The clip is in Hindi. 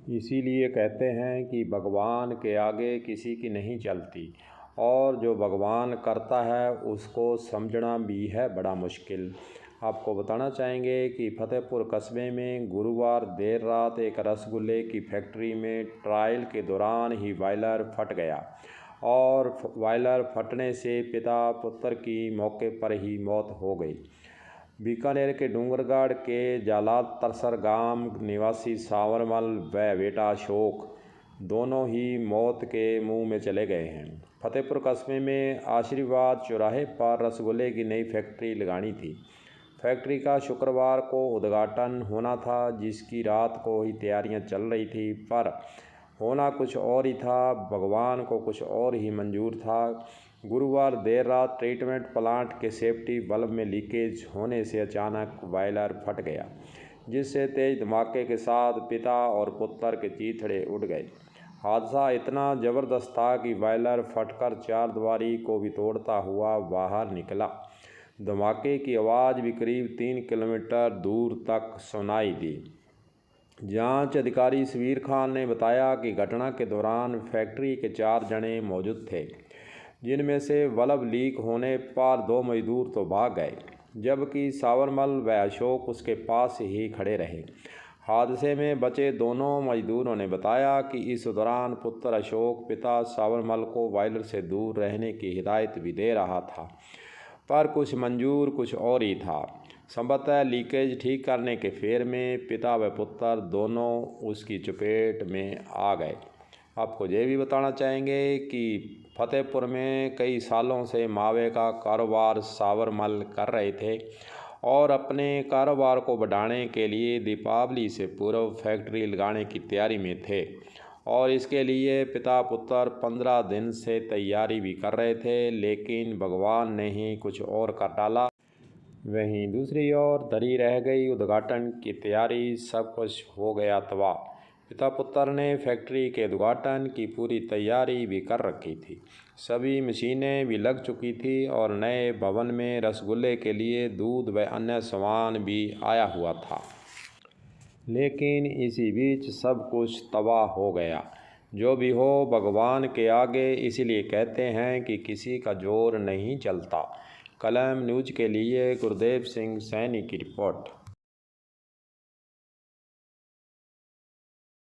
इसीलिए कहते हैं कि भगवान के आगे किसी की नहीं चलती, और जो भगवान करता है उसको समझना भी है बड़ा मुश्किल। आपको बताना चाहेंगे कि फतेहपुर कस्बे में गुरुवार देर रात एक रसगुल्ले की फैक्ट्री में ट्रायल के दौरान ही बॉयलर फट गया, और बॉयलर फटने से पिता पुत्र की मौके पर ही मौत हो गई। बीकानेर के डूंगरगढ़ के जालाल तरसर गांव निवासी सावरमल व बेटा अशोक दोनों ही मौत के मुंह में चले गए हैं। फतेहपुर कस्बे में आशीर्वाद चौराहे पर रसगुल्ले की नई फैक्ट्री लगानी थी। फैक्ट्री का शुक्रवार को उद्घाटन होना था, जिसकी रात को ही तैयारियां चल रही थी, पर होना कुछ और ही था, भगवान को कुछ और ही मंजूर था। गुरुवार देर रात ट्रीटमेंट प्लांट के सेफ्टी बल्ब में लीकेज होने से अचानक बॉयलर फट गया, जिससे तेज धमाके के साथ पिता और पुत्र के चीथड़े उड़ गए। हादसा इतना ज़बरदस्त था कि बॉयलर फटकर चारदीवारी को भी तोड़ता हुआ बाहर निकला। धमाके की आवाज़ भी करीब 3 किलोमीटर दूर तक सुनाई दी। जांच अधिकारी शबीर खान ने बताया कि घटना के दौरान फैक्ट्री के 4 जने मौजूद थे, जिनमें से बल्ब लीक होने पर 2 मजदूर तो भाग गए, जबकि सावरमल व अशोक उसके पास ही खड़े रहे। हादसे में बचे दोनों मजदूरों ने बताया कि इस दौरान पुत्र अशोक पिता सावरमल को बॉयलर से दूर रहने की हिदायत भी दे रहा था, पर कुछ मंजूर कुछ और ही था। संभवतः लीकेज ठीक करने के फेर में पिता व पुत्र दोनों उसकी चपेट में आ गए। आपको ये भी बताना चाहेंगे कि फतेहपुर में कई सालों से मावे का कारोबार सावरमल कर रहे थे, और अपने कारोबार को बढ़ाने के लिए दीपावली से पूर्व फैक्ट्री लगाने की तैयारी में थे, और इसके लिए पिता पुत्र 15 दिन से तैयारी भी कर रहे थे, लेकिन भगवान ने ही कुछ और कर डाला। वहीं दूसरी ओर धरी रह गई उद्घाटन की तैयारी, सब कुछ हो गया तबाह। पिता पुत्र ने फैक्ट्री के उद्घाटन की पूरी तैयारी भी कर रखी थी, सभी मशीनें भी लग चुकी थी, और नए भवन में रसगुल्ले के लिए दूध व अन्य सामान भी आया हुआ था। लेकिन इसी बीच सब कुछ तबाह हो गया। जो भी हो भगवान के आगे, इसलिए कहते हैं कि किसी का जोर नहीं चलता। कलम न्यूज़ के लिए गुरदेव सिंह सैनी की रिपोर्ट।